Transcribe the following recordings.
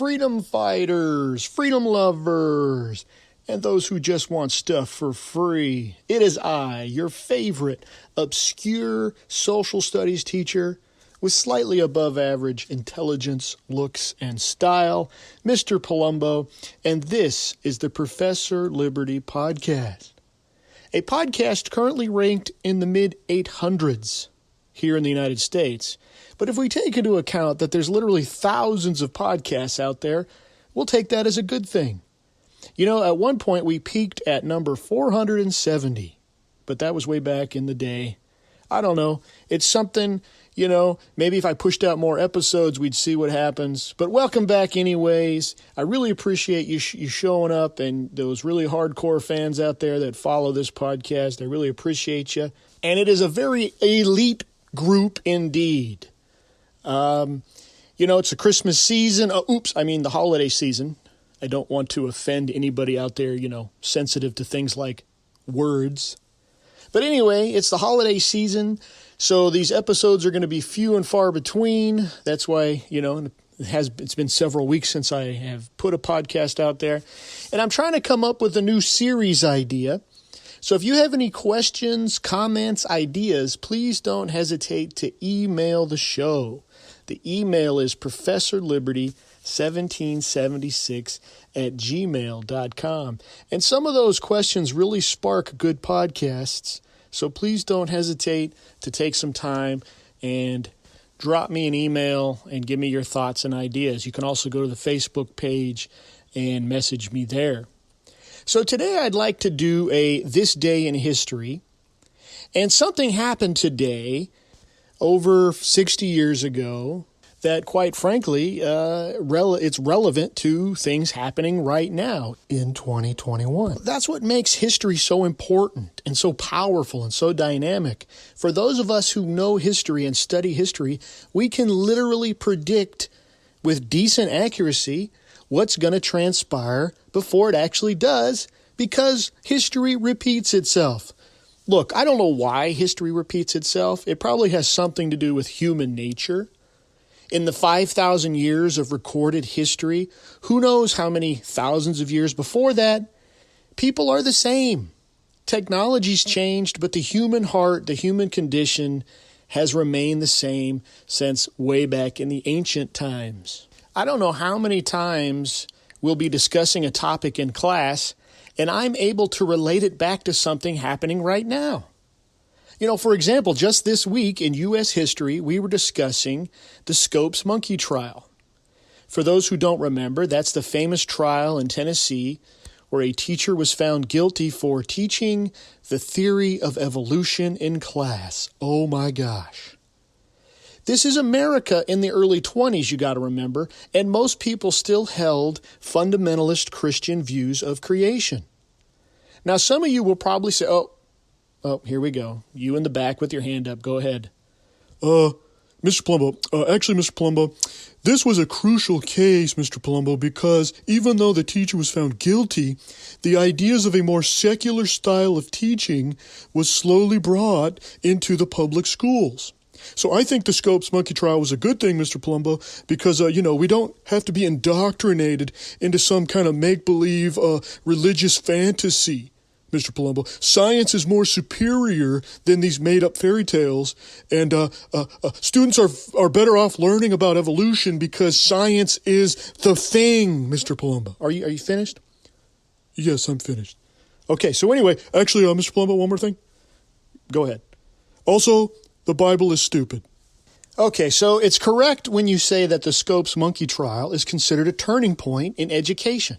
freedom fighters, freedom lovers, and those who just want stuff for free. It is I, your favorite obscure social studies teacher with slightly above average intelligence, looks, and style, Mr. Palumbo, and this is the Professor Liberty Podcast, a podcast currently ranked in the mid-800s here in the United States. But if we take into account that there's literally thousands of podcasts out there, we'll take that as a good thing. You know, at one point we peaked at number 470, but that was way back in the day. I don't know. It's something, you know, maybe if I pushed out more episodes, we'd see what happens. But welcome back anyways. I really appreciate you showing up, and those really hardcore fans out there that follow this podcast. I really appreciate you. And it is a very elite group indeed. You know, it's a Christmas season. The holiday season. I don't want to offend anybody out there, you know, sensitive to things like words. But anyway, it's the holiday season, so these episodes are going to be few and far between. That's why, you know, it's been several weeks since I have put a podcast out there. And I'm trying to come up with a new series idea. So if you have any questions, comments, ideas, please don't hesitate to email the show. The email is professorliberty1776@gmail.com. And some of those questions really spark good podcasts. So please don't hesitate to take some time and drop me an email and give me your thoughts and ideas. You can also go to the Facebook page and message me there. So today I'd like to do a This Day in History. And something happened today over 60 years ago that, quite frankly, it's relevant to things happening right now in 2021. That's what makes history so important and so powerful and so dynamic. For those of us who know history and study history, we can literally predict with decent accuracy what's going to transpire before it actually does, because history repeats itself. Look, I don't know why history repeats itself. It probably has something to do with human nature. In the 5,000 years of recorded history, who knows how many thousands of years before that, people are the same. Technology's changed, but the human heart, the human condition has remained the same since way back in the ancient times. I don't know how many times we'll be discussing a topic in class, and I'm able to relate it back to something happening right now. You know, for example, just this week in U.S. history, we were discussing the Scopes monkey trial. For those who don't remember, that's the famous trial in Tennessee where a teacher was found guilty for teaching the theory of evolution in class. Oh my gosh. This is America in the early 20s, you got to remember, and most people still held fundamentalist Christian views of creation. Now, some of you will probably say, oh, here we go. You in the back with your hand up. Go ahead. Mr. Palumbo, Mr. Palumbo, this was a crucial case, Mr. Palumbo, because even though the teacher was found guilty, the ideas of a more secular style of teaching was slowly brought into the public schools. So I think the Scopes monkey trial was a good thing, Mr. Palumbo, because, we don't have to be indoctrinated into some kind of make-believe religious fantasy, Mr. Palumbo. Science is more superior than these made-up fairy tales, and students are better off learning about evolution because science is the thing, Mr. Palumbo. Are you finished? Yes, I'm finished. Okay, so anyway, Actually, Mr. Palumbo, one more thing. Go ahead. Also, the Bible is stupid. Okay, so it's correct when you say that the Scopes monkey trial is considered a turning point in education.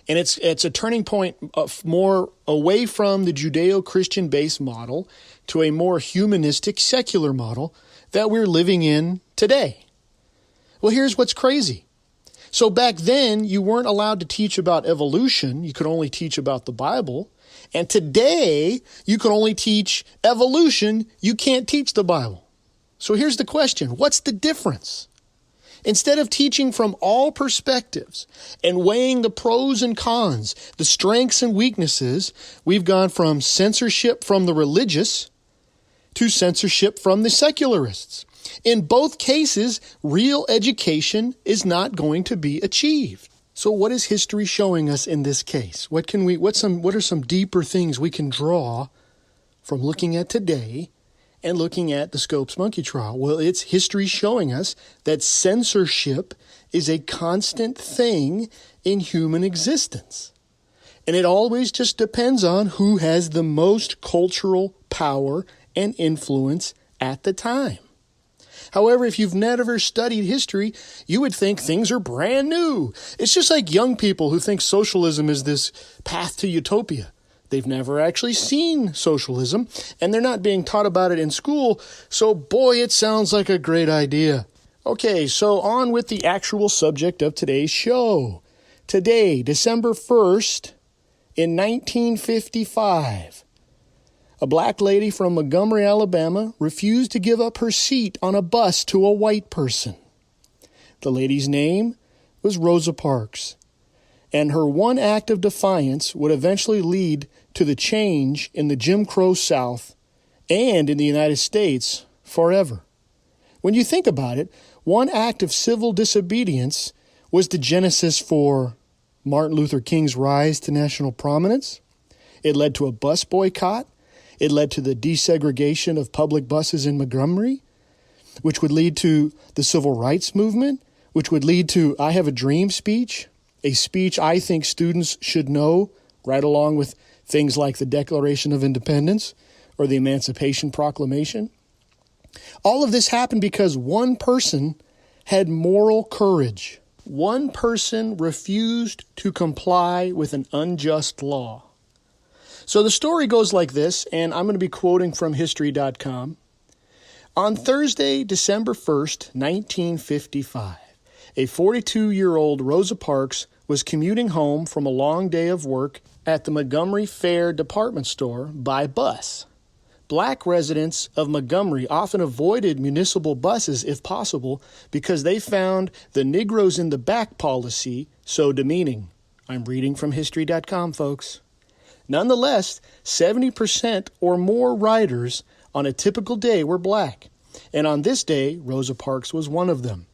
And it's a turning point more away from the Judeo-Christian based model to a more humanistic secular model that we're living in today. Well, here's what's crazy. So back then, you weren't allowed to teach about evolution. You could only teach about the Bible. And today, you can only teach evolution. You can't teach the Bible. So here's the question. What's the difference? Instead of teaching from all perspectives and weighing the pros and cons, the strengths and weaknesses, we've gone from censorship from the religious to censorship from the secularists. In both cases, real education is not going to be achieved. So what is history showing us in this case? What are some deeper things we can draw from looking at today and looking at the Scopes monkey trial? Well, it's history showing us that censorship is a constant thing in human existence. And it always just depends on who has the most cultural power and influence at the time. However, if you've never studied history, you would think things are brand new. It's just like young people who think socialism is this path to utopia. They've never actually seen socialism, and they're not being taught about it in school, so boy, it sounds like a great idea. Okay, so on with the actual subject of today's show. Today, December 1st, in 1955, a black lady from Montgomery, Alabama, refused to give up her seat on a bus to a white person. The lady's name was Rosa Parks, and her one act of defiance would eventually lead to the change in the Jim Crow South and in the United States forever. When you think about it, one act of civil disobedience was the genesis for Martin Luther King's rise to national prominence. It led to a bus boycott. It led to the desegregation of public buses in Montgomery, which would lead to the civil rights movement, which would lead to I Have a Dream speech, a speech I think students should know, right along with things like the Declaration of Independence or the Emancipation Proclamation. All of this happened because one person had moral courage. One person refused to comply with an unjust law. So the story goes like this, and I'm going to be quoting from history.com. On Thursday, December 1st, 1955, a 42-year-old Rosa Parks was commuting home from a long day of work at the Montgomery Fair department store by bus. Black residents of Montgomery often avoided municipal buses if possible because they found the Negroes in the back policy so demeaning. I'm reading from history.com, folks. Nonetheless, 70% or more riders on a typical day were black, and on this day, Rosa Parks was one of them.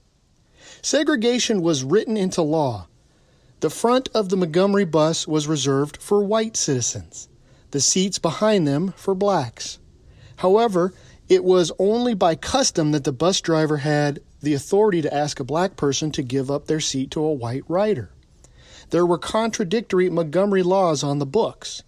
Segregation was written into law. The front of the Montgomery bus was reserved for white citizens, the seats behind them for blacks. However, it was only by custom that the bus driver had the authority to ask a black person to give up their seat to a white rider. There were contradictory Montgomery laws on the books.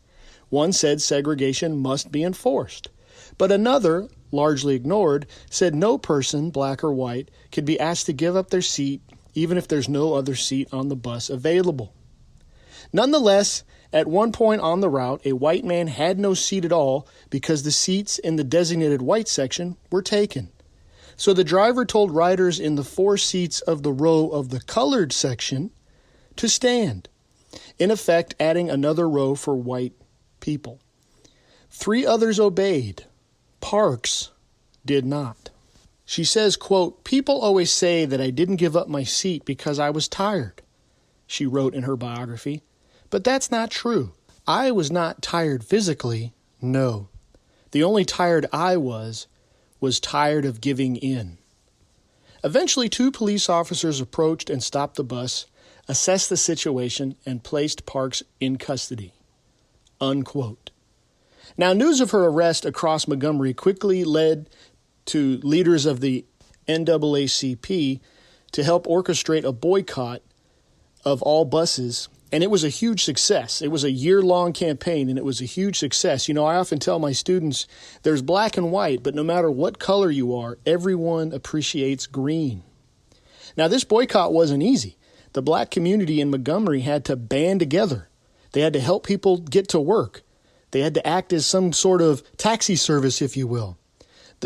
One said segregation must be enforced, but another, largely ignored, said no person, black or white, could be asked to give up their seat even if there's no other seat on the bus available. Nonetheless, at one point on the route, a white man had no seat at all because the seats in the designated white section were taken. So the driver told riders in the 4 seats of the row of the colored section to stand, in effect adding another row for white people. 3 others obeyed. Parks did not. She says, quote, "People always say that I didn't give up my seat because I was tired," she wrote in her biography. But that's not true. I was not tired physically, no. The only tired I was tired of giving in. Eventually, 2 police officers approached and stopped the bus, assessed the situation, and placed Parks in custody. Unquote. Now, news of her arrest across Montgomery quickly led to leaders of the NAACP to help orchestrate a boycott of all buses, and it was a huge success. It was a year-long campaign, and it was a huge success. You know, I often tell my students, there's black and white, but no matter what color you are, everyone appreciates green. Now, this boycott wasn't easy. The black community in Montgomery had to band together. They had to help people get to work. They had to act as some sort of taxi service, if you will.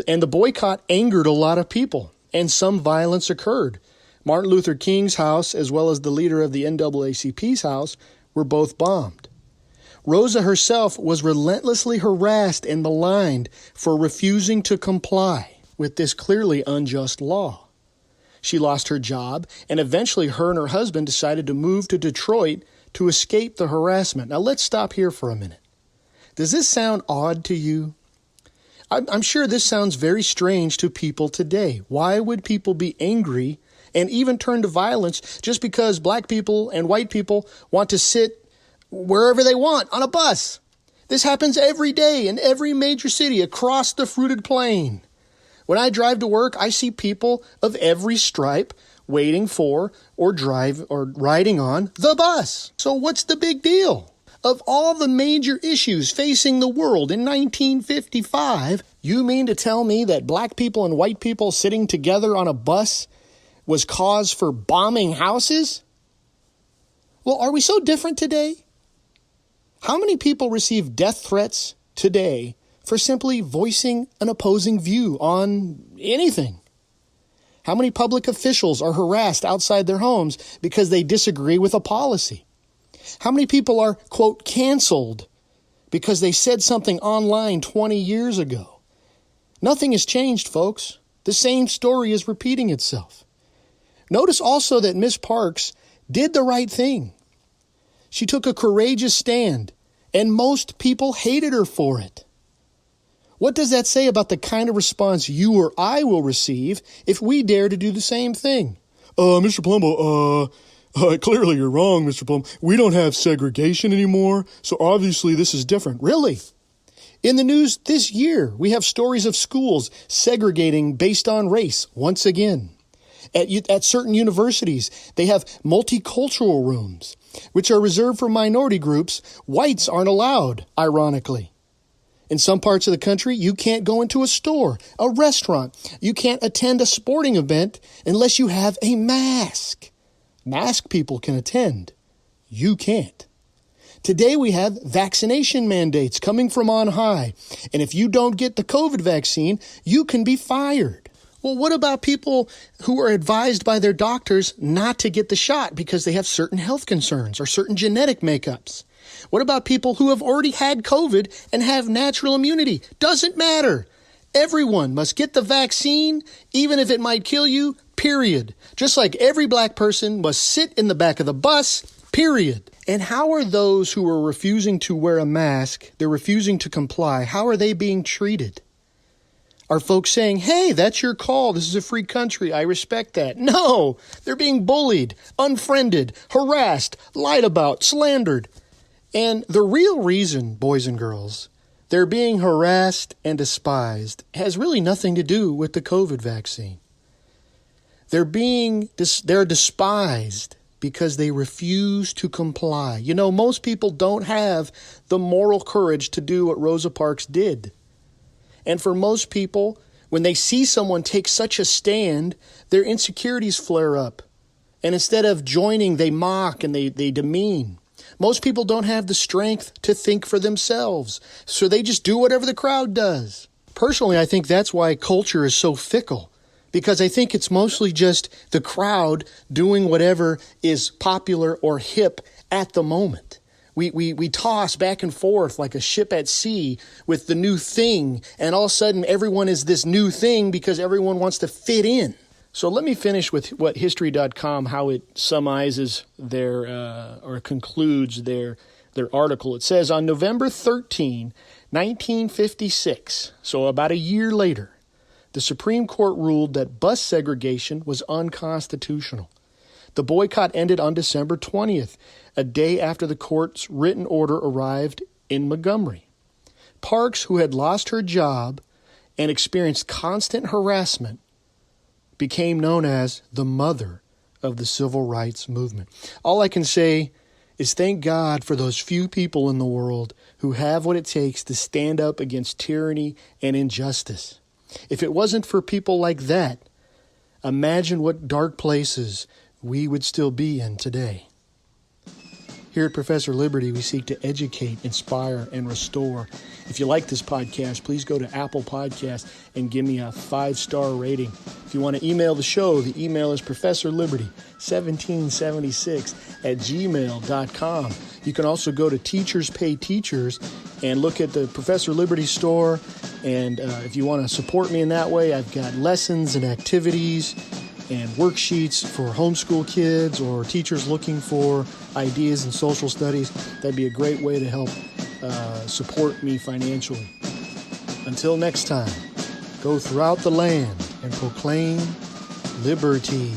And the boycott angered a lot of people, and some violence occurred. Martin Luther King's house, as well as the leader of the NAACP's house, were both bombed. Rosa herself was relentlessly harassed and maligned for refusing to comply with this clearly unjust law. She lost her job, and eventually her and her husband decided to move to Detroit to escape the harassment. Now let's stop here for a minute. Does this sound odd to you? I'm sure this sounds very strange to people today. Why would people be angry and even turn to violence just because black people and white people want to sit wherever they want on a bus? This happens every day in every major city across the fruited plain. When I drive to work, I see people of every stripe waiting for or riding on the bus. So what's the big deal? Of all the major issues facing the world in 1955, you mean to tell me that black people and white people sitting together on a bus was cause for bombing houses? Well, are we so different today? How many people receive death threats today for simply voicing an opposing view on anything? How many public officials are harassed outside their homes because they disagree with a policy? How many people are, quote, canceled because they said something online 20 years ago? Nothing has changed, folks. The same story is repeating itself. Notice also that Miss Parks did the right thing. She took a courageous stand, and most people hated her for it. What does that say about the kind of response you or I will receive if we dare to do the same thing? Mr. Palumbo, clearly you're wrong, Mr. Plum. We don't have segregation anymore, so obviously this is different. Really? In the news this year, we have stories of schools segregating based on race once again. At certain universities, they have multicultural rooms, which are reserved for minority groups. Whites aren't allowed, ironically. In some parts of the country, you can't go into a store, a restaurant. You can't attend a sporting event unless you have a mask. Masked people can attend. You can't. Today we have vaccination mandates coming from on high. And if you don't get the COVID vaccine, you can be fired. Well, what about people who are advised by their doctors not to get the shot because they have certain health concerns or certain genetic makeups? What about people who have already had COVID and have natural immunity? Doesn't matter. Everyone must get the vaccine, even if it might kill you, period. Just like every black person must sit in the back of the bus, period. And how are those who are refusing to wear a mask, they're refusing to comply, how are they being treated? Are folks saying, hey, that's your call, this is a free country, I respect that? No, they're being bullied, unfriended, harassed, lied about, slandered. And the real reason, boys and girls, they're being harassed and despised has really nothing to do with the COVID vaccine. They're despised because they refuse to comply. You know, most people don't have the moral courage to do what Rosa Parks did. And for most people, when they see someone take such a stand, their insecurities flare up. And instead of joining, they mock and they demean. Most people don't have the strength to think for themselves, so they just do whatever the crowd does. Personally, I think that's why culture is so fickle, because I think it's mostly just the crowd doing whatever is popular or hip at the moment. We toss back and forth like a ship at sea with the new thing, and all of a sudden everyone is this new thing because everyone wants to fit in. So let me finish with what History.com, how it summarizes or concludes their article. It says, on November 13, 1956, so about a year later, the Supreme Court ruled that bus segregation was unconstitutional. The boycott ended on December 20th, a day after the court's written order arrived in Montgomery. Parks, who had lost her job and experienced constant harassment, became known as the mother of the civil rights movement. All I can say is thank God for those few people in the world who have what it takes to stand up against tyranny and injustice. If it wasn't for people like that, imagine what dark places we would still be in today. Here at Professor Liberty, we seek to educate, inspire, and restore. If you like this podcast, please go to Apple Podcasts and give me a 5-star rating. If you want to email the show, the email is professorliberty1776@gmail.com. You can also go to Teachers Pay Teachers and look at the Professor Liberty store. And if you want to support me in that way, I've got lessons and activities and worksheets for homeschool kids or teachers looking for ideas in social studies. That'd be a great way to help support me financially. Until next time, go throughout the land and proclaim liberty.